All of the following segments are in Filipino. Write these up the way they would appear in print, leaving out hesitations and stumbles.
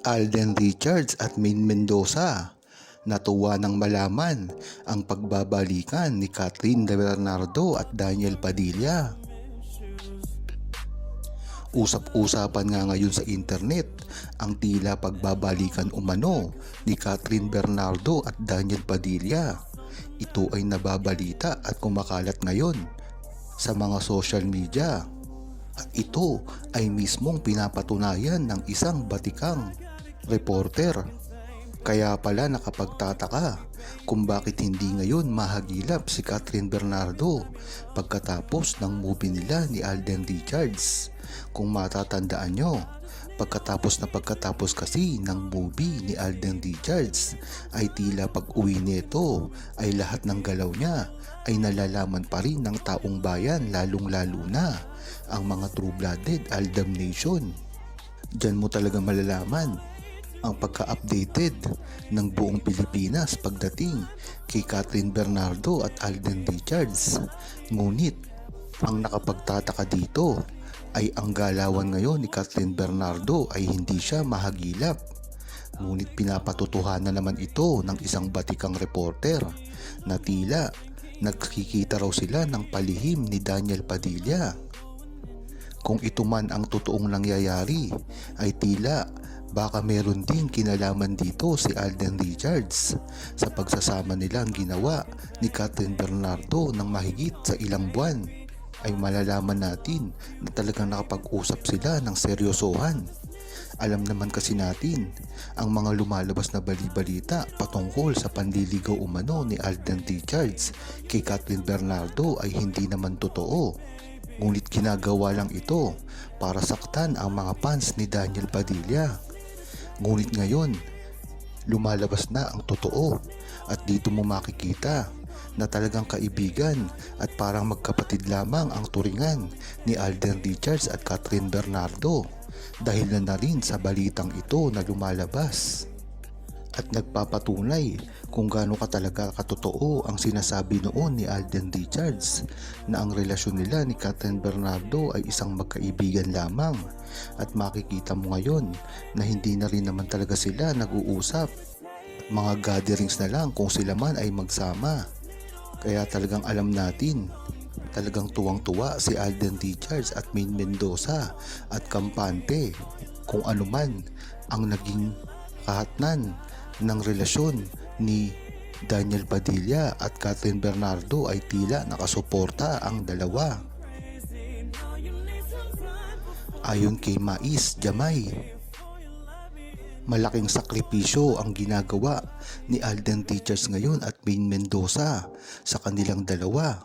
Alden Richards at Maine Mendoza. Natuwa nang malaman ang pagbabalikan ni Catherine Bernardo at Daniel Padilla. Usap-usapan nga ngayon sa internet ang tila pagbabalikan umano ni Catherine Bernardo at Daniel Padilla. Ito ay nababalita at kumakalat ngayon sa mga social media. At ito ay mismong pinapatunayan ng isang batikang reporter. Kaya pala nakapagtataka kung bakit hindi ngayon mahagilap si Catherine Bernardo pagkatapos ng movie nila ni Alden Richards. Kung matatandaan nyo, pagkatapos kasi ng movie ni Alden Richards ay tila pag-uwi nito ay lahat ng galaw niya ay nalalaman pa rin ng taong bayan, lalong-lalo na ang mga true-blooded Aldam Nation. Diyan mo talaga malalaman ang pagka-updated ng buong Pilipinas pagdating kay Catherine Bernardo at Alden Richards. Ngunit ang nakapagtataka dito ay ang galawan ngayon ni Catherine Bernardo ay hindi siya mahagilap. Ngunit pinapatotohanan naman ito ng isang batikang reporter na tila nagkikita raw sila ng palihim ni Daniel Padilla. Kung ito man ang totoong nangyayari ay tila baka meron ding kinalaman dito si Alden Richards sa pagsasama nilang ginawa ni Catherine Bernardo ng mahigit sa ilang buwan. Ay malalaman natin na talagang nakapag-usap sila ng seryosohan. Alam naman kasi natin ang mga lumalabas na bali-balita patungkol sa panliligaw umano ni Alden Richards kay Catherine Bernardo ay hindi naman totoo. Ngunit ginagawa lang ito para saktan ang mga fans ni Daniel Padilla. Ngunit ngayon, lumalabas na ang totoo at dito mo makikita na talagang kaibigan at parang magkapatid lamang ang turingan ni Alden Richards at Catherine Bernardo dahil na rin sa balitang ito na lumalabas at nagpapatunay kung gaano ka talaga katotoo ang sinasabi noon ni Alden Richards na ang relasyon nila ni Catherine Bernardo ay isang magkaibigan lamang. At makikita mo ngayon na hindi na rin naman talaga sila nag-uusap. Mga gatherings na lang kung sila man ay magsama. Kaya talagang alam natin, talagang tuwang-tuwa si Alden Richards at Maine Mendoza at kampante kung ano man ang naging kahatnan ng relasyon ni Daniel Padilla at Catherine Bernardo ay tila nakasuporta ang dalawa. Ayon kay Mais Jamay, malaking sakripisyo ang ginagawa ni Alden Richards ngayon at Maine Mendoza sa kanilang dalawa.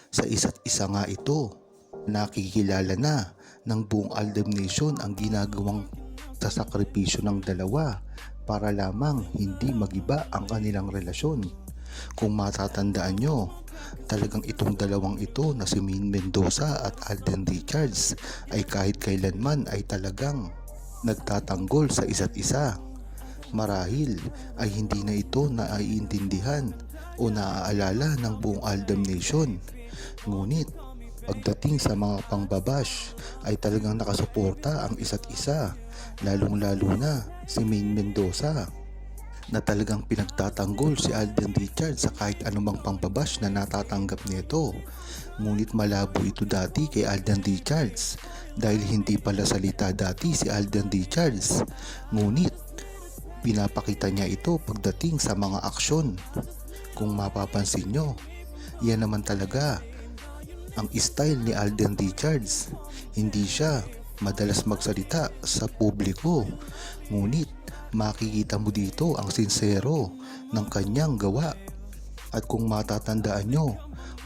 Sa isa't isa nga ito, nakikilala na ng buong Aldam Nation ang ginagawang sakripisyo ng dalawa para lamang hindi magiba ang kanilang relasyon. Kung matatandaan nyo, talagang itong dalawang ito na si Maine Mendoza at Alden Richards ay kahit kailanman ay talagang nagtatanggol sa isa't isa. Marahil ay hindi na ito naiintindihan o naaalala ng buong Aldam Nation. Ngunit pagdating sa mga pangbabash ay talagang nakasuporta ang isa't isa, lalong-lalo na si Maine Mendoza na talagang pinagtatanggol si Alden Richards sa kahit anumang pangbabash na natatanggap nito. Ngunit malabo ito dati kay Alden Richards dahil hindi pala salita dati si Alden Richards. Ngunit pinapakita niya ito pagdating sa mga aksyon. Kung mapapansin nyo, yan naman talaga ang style ni Alden Richards. Hindi siya madalas magsalita sa publiko, ngunit makikita mo dito ang sincero ng kanyang gawa. At kung matatandaan nyo,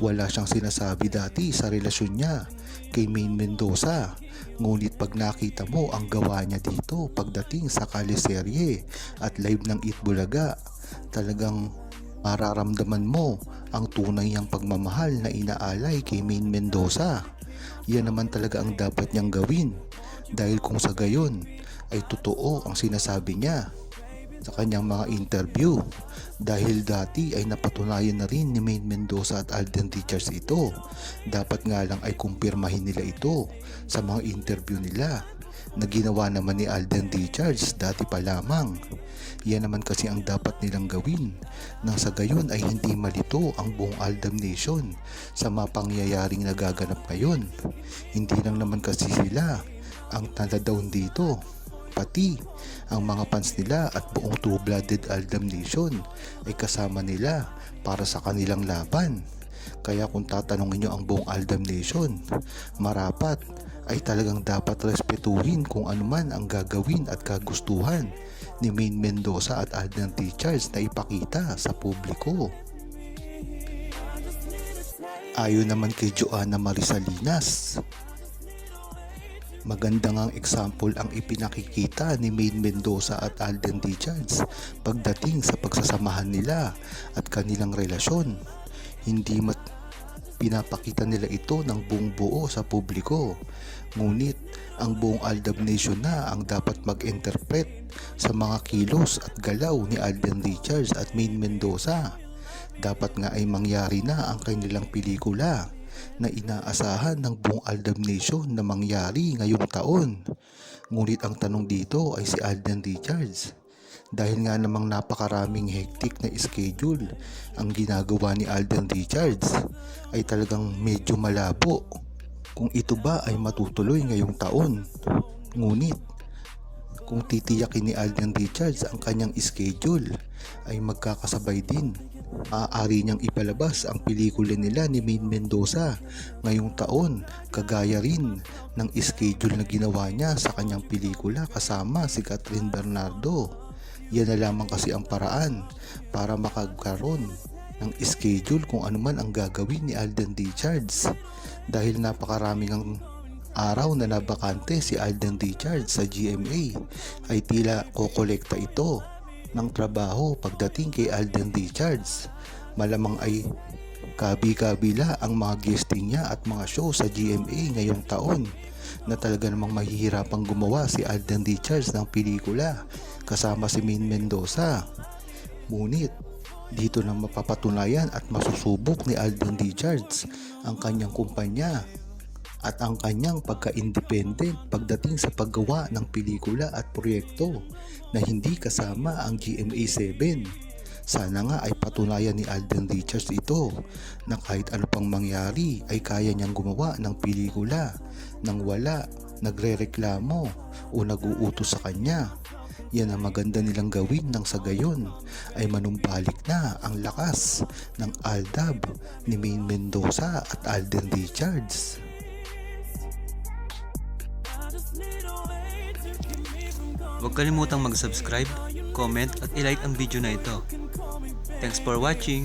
wala siyang sinasabi dati sa relasyon niya kay Maine Mendoza. Ngunit pag nakita mo ang gawa niya dito pagdating sa kaliserye at live ng Itbulaga, talagang mararamdaman mo ang tunay niyang pagmamahal na inaalay kay Maine Mendoza. Yan naman talaga ang dapat niyang gawin dahil kung sa gayon ay totoo ang sinasabi niya sa kanyang mga interview dahil dati ay napatunayan na rin ni Maine Mendoza at Alden Richards ito. Dapat nga lang ay kumpirmahin nila ito sa mga interview nila na ginawa naman ni Alden Richards dati pa lamang. Yan naman kasi ang dapat nilang gawin nang sa gayon ay hindi malito ang buong Aldam Nation sa mga pangyayaring nagaganap ngayon. Hindi lang naman kasi sila ang nadadown dito, pati ang mga fans nila at buong Two-Blooded Aldam Nation ay kasama nila para sa kanilang laban. Kaya kung tatanungin nyo ang buong Aldam Nation, marapat ay talagang dapat respetuhin kung anuman ang gagawin at kagustuhan ni Maine Mendoza at Alden Richards na ipakita sa publiko. Ayon naman kay Joanna Marie Salinas, magandang ang example ang ipinakikita ni Maine Mendoza at Alden Richards pagdating sa pagsasamahan nila at kanilang relasyon. Hindi pinapakita nila ito ng buong buo sa publiko. Ngunit ang buong Aldam Nation na ang dapat mag-interpret sa mga kilos at galaw ni Alden Richards at Maine Mendoza. Dapat nga ay mangyari na ang kanilang pelikula na inaasahan ng buong Aldam Nation na mangyari ngayong taon. Ngunit ang tanong dito ay si Alden Richards. Dahil nga namang napakaraming hectic na schedule ang ginagawa ni Alden Richards, ay talagang medyo malabo kung ito ba ay matutuloy ngayong taon. Ngunit kung titiyakin ni Alden Richards ang kanyang schedule ay magkakasabay din. Maaari niyang ipalabas ang pelikula nila ni Maine Mendoza ngayong taon, kagaya rin ng schedule na ginawa niya sa kanyang pelikula kasama si Kathryn Bernardo. Yan na lamang kasi ang paraan para makagkaroon ng schedule kung ano man ang gagawin ni Alden Richards. Dahil napakaraming ang araw na nabakante si Alden Richards sa GMA, ay tila kokolekta ito ng trabaho pagdating kay Alden Richards. Malamang ay kabi-kabila ang mga guesting niya at mga show sa GMA ngayong taon na talaga namang mahihirapang gumawa si Alden Richards ng pelikula kasama si Maine Mendoza. Ngunit dito na mapapatunayan at masusubok ni Alden Richards ang kanyang kumpanya at ang kanyang pagka-independent pagdating sa paggawa ng pelikula at proyekto na hindi kasama ang GMA7. Sana nga ay patunayan ni Alden Richards ito na kahit ano pang mangyari ay kaya niyang gumawa ng pelikula nang wala nagrereklamo o nag-uutos sa kanya. Yan ang maganda nilang gawin nang sa gayon ay manumbalik na ang lakas ng Aldab ni Maine Mendoza at Alden Richards. Huwag kalimutang mag-subscribe, comment at i-like ang video na ito. Thanks for watching!